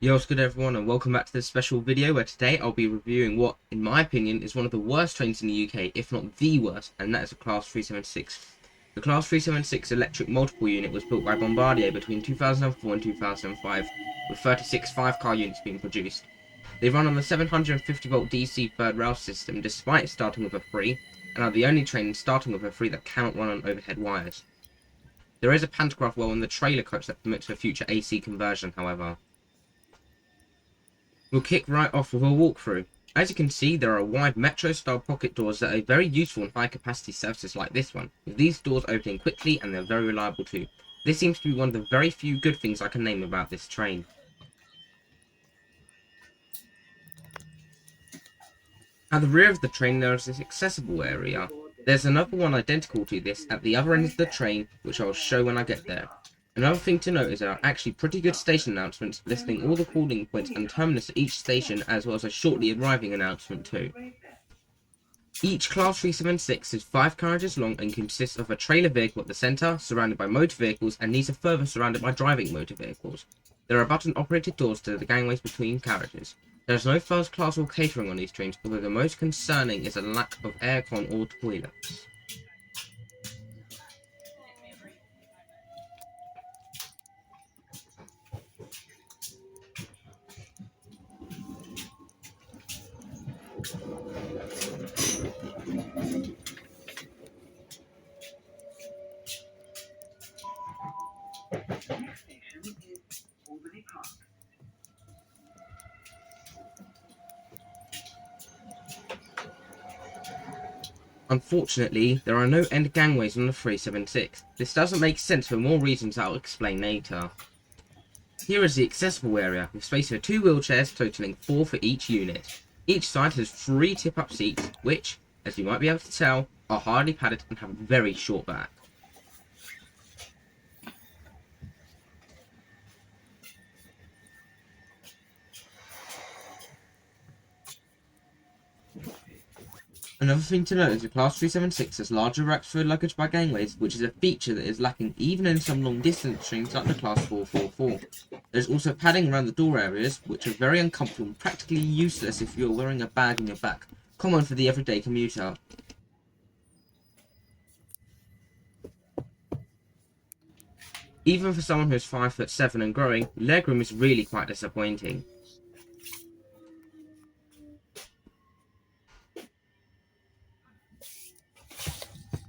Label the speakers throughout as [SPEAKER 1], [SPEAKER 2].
[SPEAKER 1] Yo, what's good everyone, and welcome back to this special video where today I'll be reviewing what, in my opinion, is one of the worst trains in the UK, if not the worst, and that is the Class 376. The Class 376 electric multiple unit was built by Bombardier between 2004 and 2005, with 36 5-car units being produced. They run on the 750-volt DC third rail system despite starting with a 3, and are the only train starting with a 3 that cannot run on overhead wires. There is a pantograph well in the trailer coach that permits a future AC conversion, however. We'll kick right off with a walkthrough. As you can see, there are wide metro-style pocket doors that are very useful in high-capacity services like this one, with these doors opening quickly and they're very reliable too. This seems to be one of the very few good things I can name about this train. At the rear of the train there is this accessible area. There's another one identical to this at the other end of the train, which I'll show when I get there. Another thing to note is there are actually pretty good station announcements listing all the calling points and terminus at each station, as well as a shortly arriving announcement too. Each Class 376 is 5 carriages long and consists of a trailer vehicle at the centre, surrounded by motor vehicles, and these are further surrounded by driving motor vehicles. There are button-operated doors to the gangways between carriages. There is no first class or catering on these trains, although the most concerning is a lack of aircon or toilets. Unfortunately, there are no end gangways on the 376. This doesn't make sense for more reasons I'll explain later. Here is the accessible area, with space for 2 wheelchairs totaling 4 for each unit. Each side has 3 tip-up seats, which, as you might be able to tell, are hardly padded and have a very short back. Another thing to note is the Class 376 has larger racks for luggage by gangways, which is a feature that is lacking even in some long distance trains like the Class 444. There's also padding around the door areas, which are very uncomfortable and practically useless if you're wearing a bag on your back, common for the everyday commuter. Even for someone who's 5'7" and growing, legroom is really quite disappointing.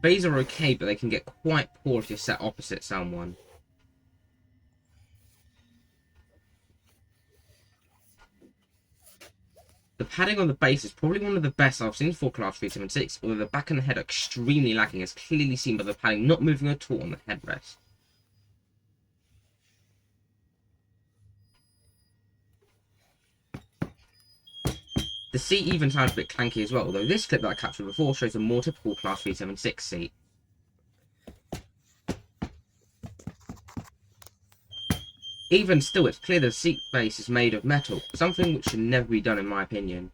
[SPEAKER 1] Bays are okay, but they can get quite poor if you're sat opposite someone. The padding on the base is probably one of the best I've seen for Class 376, although the back and the head are extremely lacking, as clearly seen by the padding not moving at all on the headrest. The seat even sounds a bit clanky as well, although this clip that I captured before shows a more typical Class 376 seat. Even still, it's clear the seat base is made of metal, something which should never be done in my opinion.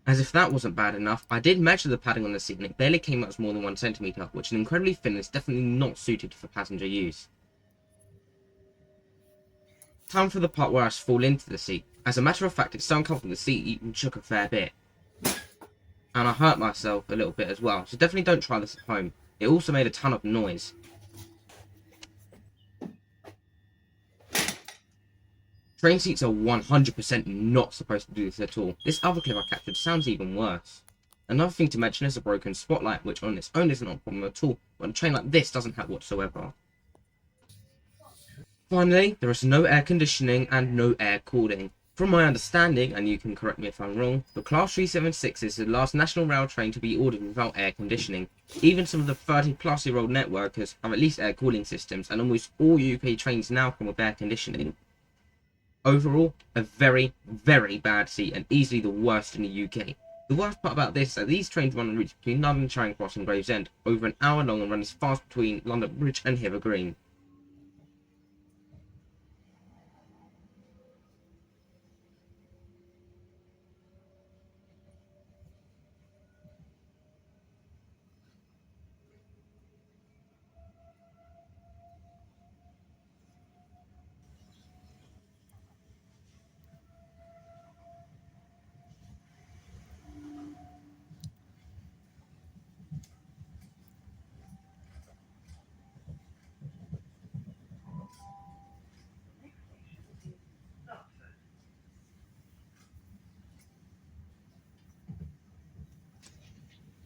[SPEAKER 1] As if that wasn't bad enough, I did measure the padding on the seat and it barely came out as more than 1 centimetre, which is incredibly thin and is definitely not suited for passenger use. Time for the part where I fall into the seat. As a matter of fact, it's so uncomfortable the seat even shook a fair bit. And I hurt myself a little bit as well, so definitely don't try this at home. It also made a ton of noise. Train seats are 100% not supposed to do this at all. This other clip I captured sounds even worse. Another thing to mention is a broken spotlight, which on its own isn't a problem at all, but a train like this doesn't help whatsoever. Finally, there is no air conditioning and no air cooling. From my understanding, and you can correct me if I'm wrong, the Class 376 is the last national rail train to be ordered without air conditioning. Even some of the 30-plus-year-old networkers have at least air cooling systems, and almost all UK trains now come with air conditioning. Overall, a very, very bad seat and easily the worst in the UK. The worst part about this is that these trains run on routes between London, Charing Cross and Gravesend, over an hour long, and run as fast between London Bridge and Hither Green.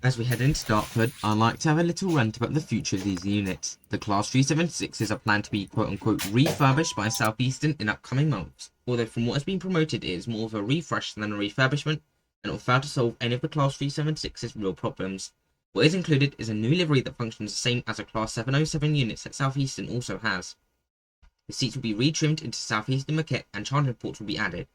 [SPEAKER 1] As we head into Dartford, I'd like to have a little rant about the future of these units. The Class 376s are planned to be quote-unquote refurbished by South Eastern in upcoming months, although from what has been promoted it is more of a refresh than a refurbishment, and it will fail to solve any of the Class 376's real problems. What is included is a new livery that functions the same as a Class 707 units that South Eastern also has. The seats will be retrimmed into South Eastern maquette and charging ports will be added.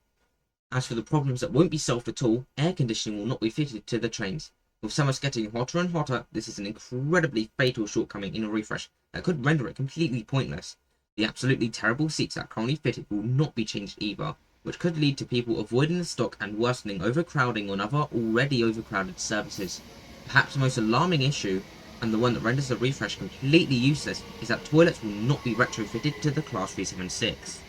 [SPEAKER 1] As for the problems that won't be solved at all, air conditioning will not be fitted to the trains. With summers getting hotter and hotter, this is an incredibly fatal shortcoming in a refresh that could render it completely pointless. The absolutely terrible seats that are currently fitted will not be changed either, which could lead to people avoiding the stock and worsening overcrowding on other already overcrowded services. Perhaps the most alarming issue, and the one that renders the refresh completely useless, is that toilets will not be retrofitted to the Class 376.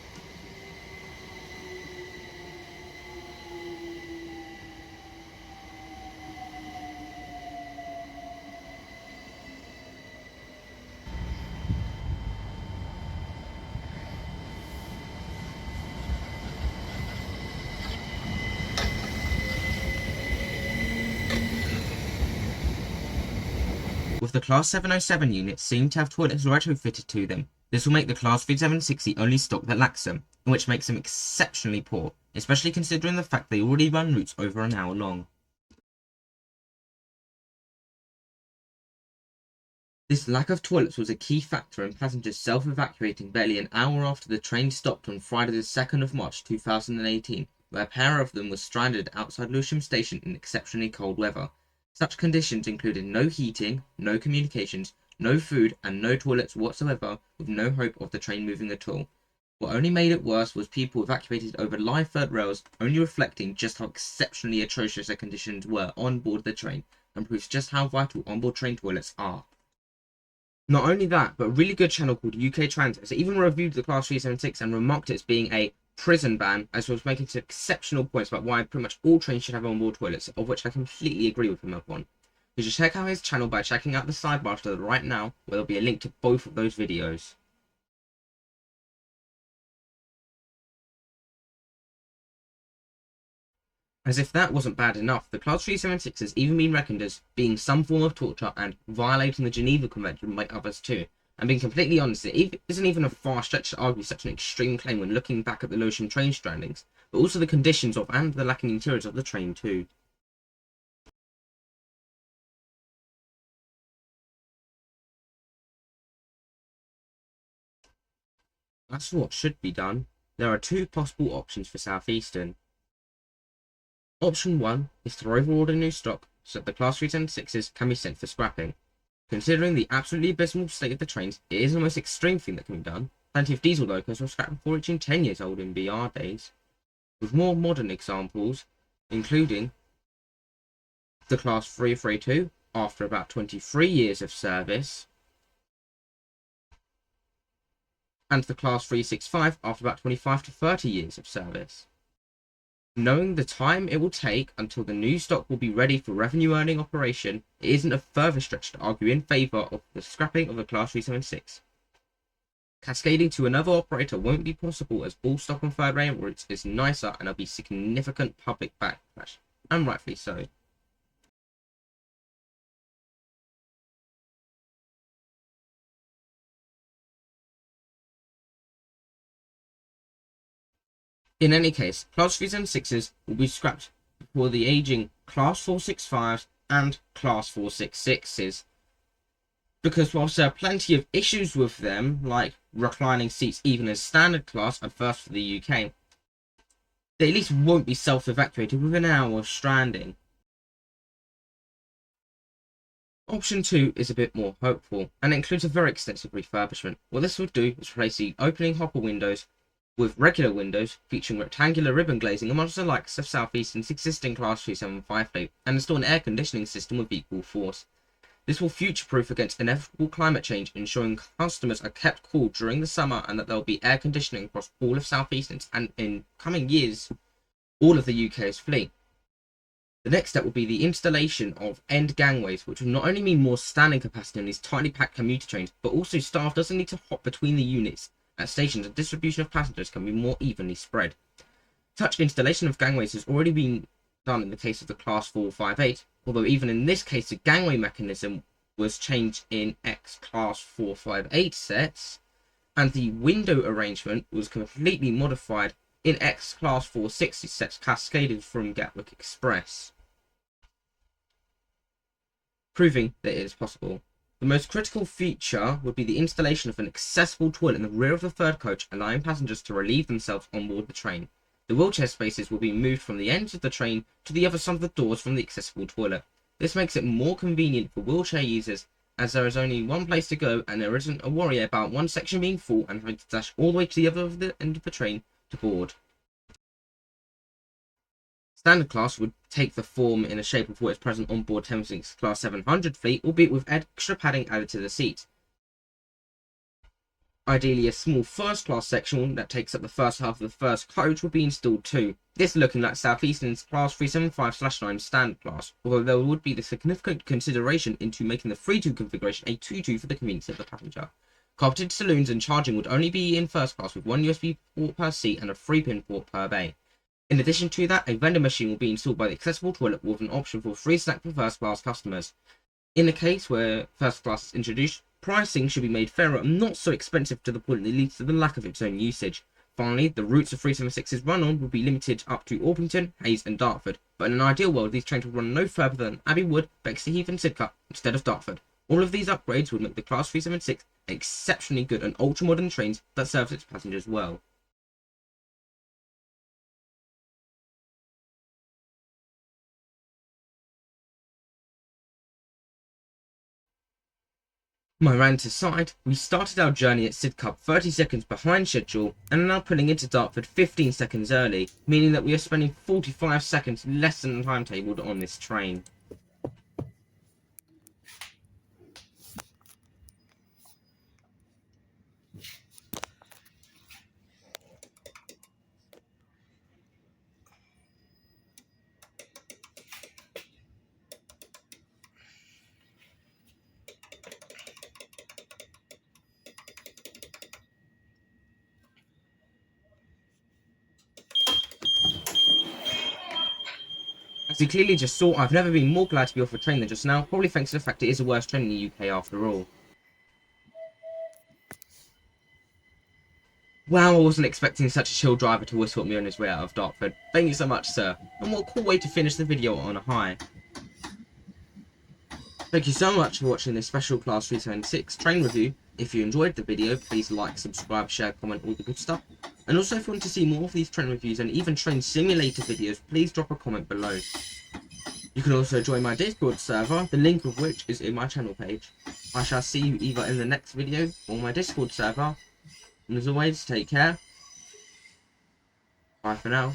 [SPEAKER 1] With the Class 707 units seeming to have toilets retrofitted to them, this will make the Class 376 the only stock that lacks them, which makes them exceptionally poor, especially considering the fact they already run routes over an hour long. This lack of toilets was a key factor in passengers self-evacuating barely an hour after the train stopped on Friday the 2nd of March 2018, where a pair of them was stranded outside Lewisham Station in exceptionally cold weather. Such conditions included no heating, no communications, no food, and no toilets whatsoever, with no hope of the train moving at all. What only made it worse was people evacuated over live third rails, only reflecting just how exceptionally atrocious the conditions were on board the train, and proves just how vital onboard train toilets are. Not only that, but a really good channel called UK Transit has even reviewed the Class 376 and remarked it as being a prison ban, as well as making some exceptional points about why pretty much all trains should have onboard toilets, of which I completely agree with him upon. You should check out his channel by checking out the sidebar to the right now, where there'll be a link to both of those videos. As if that wasn't bad enough, the Class 376 has even been reckoned as being some form of torture and violating the Geneva Convention by others too. And being completely honest, it isn't even a far stretch to argue such an extreme claim when looking back at the Lewisham train strandings, but also the conditions of and the lacking interiors of the train too. That's what should be done. There are two possible options for South Eastern. Option 1 is to overorder new stock so that the Class 376s can be sent for scrapping. Considering the absolutely abysmal state of the trains, it is the most extreme thing that can be done. Plenty of diesel locos were scrapped before reaching 10 years old in BR days. With more modern examples, including the Class 332 after about 23 years of service, and the Class 365 after about 25 to 30 years of service. Knowing the time it will take until the new stock will be ready for revenue earning operation, it isn't a further stretch to argue in favour of the scrapping of the Class 376. Cascading to another operator won't be possible as all stock on third rail routes is nicer and there'll be significant public backlash, and rightfully so. In any case, Class 376s will be scrapped before the aging Class 465s and Class 466s, because whilst there are plenty of issues with them, like reclining seats even as standard class at first for the UK, they at least won't be self-evacuated within an hour of stranding. Option 2 is a bit more hopeful, and includes a very extensive refurbishment. What this will do is replace the opening hopper windows with regular windows featuring rectangular ribbon glazing amongst the likes of South Eastern's existing Class 375 fleet, and install an air conditioning system with equal force. This will future-proof against inevitable climate change, ensuring customers are kept cool during the summer and that there will be air conditioning across all of South Eastern's and, in coming years, all of the UK's fleet. The next step will be the installation of end gangways, which will not only mean more standing capacity on these tightly packed commuter trains, but also staff doesn't need to hop between the units at stations and distribution of passengers can be more evenly spread. Such installation of gangways has already been done in the case of the Class 458, although even in this case the gangway mechanism was changed in X Class 458 sets, and the window arrangement was completely modified in X Class 460 sets cascaded from Gatwick Express, proving that it is possible. The most critical feature would be the installation of an accessible toilet in the rear of the third coach, allowing passengers to relieve themselves on board the train. The wheelchair spaces will be moved from the ends of the train to the other side of the doors from the accessible toilet. This makes it more convenient for wheelchair users, as there is only one place to go and there isn't a worry about one section being full and having to dash all the way to the other end of the train to board. Standard class would take the form in a shape of what is present on board Thameslink Class 700 fleet, albeit with extra padding added to the seat. Ideally, a small first class section that takes up the first half of the first coach would be installed too. This looking like Southeastern's Class 375/9 standard class, although there would be the significant consideration into making the 3-2 configuration a 2-2 for the convenience of the passenger. Carpeted saloons and charging would only be in first class with one USB port per seat and a 3-pin port per bay. In addition to that, a vending machine will be installed by the accessible toilet with an option for free snack for first class customers. In the case where first class is introduced, pricing should be made fairer and not so expensive to the point that it leads to the lack of its own usage. Finally, the routes of 376's run-on will be limited up to Orpington, Hayes and Dartford, but in an ideal world these trains would run no further than Abbey Wood, Bexleyheath and Sidcup instead of Dartford. All of these upgrades would make the Class 376 exceptionally good and ultra-modern trains that serves its passengers well. My rant aside, we started our journey at Sidcup 30 seconds behind schedule and are now pulling into Dartford 15 seconds early, meaning that we are spending 45 seconds less than timetabled on this train. As you clearly just saw, I've never been more glad to be off a train than just now, probably thanks to the fact it is the worst train in the UK after all. Wow, I wasn't expecting such a chill driver to whistle at me on his way out of Dartford. Thank you so much, sir. And what a cool way to finish the video on a high. Thank you so much for watching this special Class 376 train review. If you enjoyed the video, please like, subscribe, share, comment, all the good stuff. And also, if you want to see more of these train reviews and even train simulator videos, please drop a comment below. You can also join my Discord server, the link of which is in my channel page. I shall see you either in the next video or my Discord server. And as always, take care. Bye for now.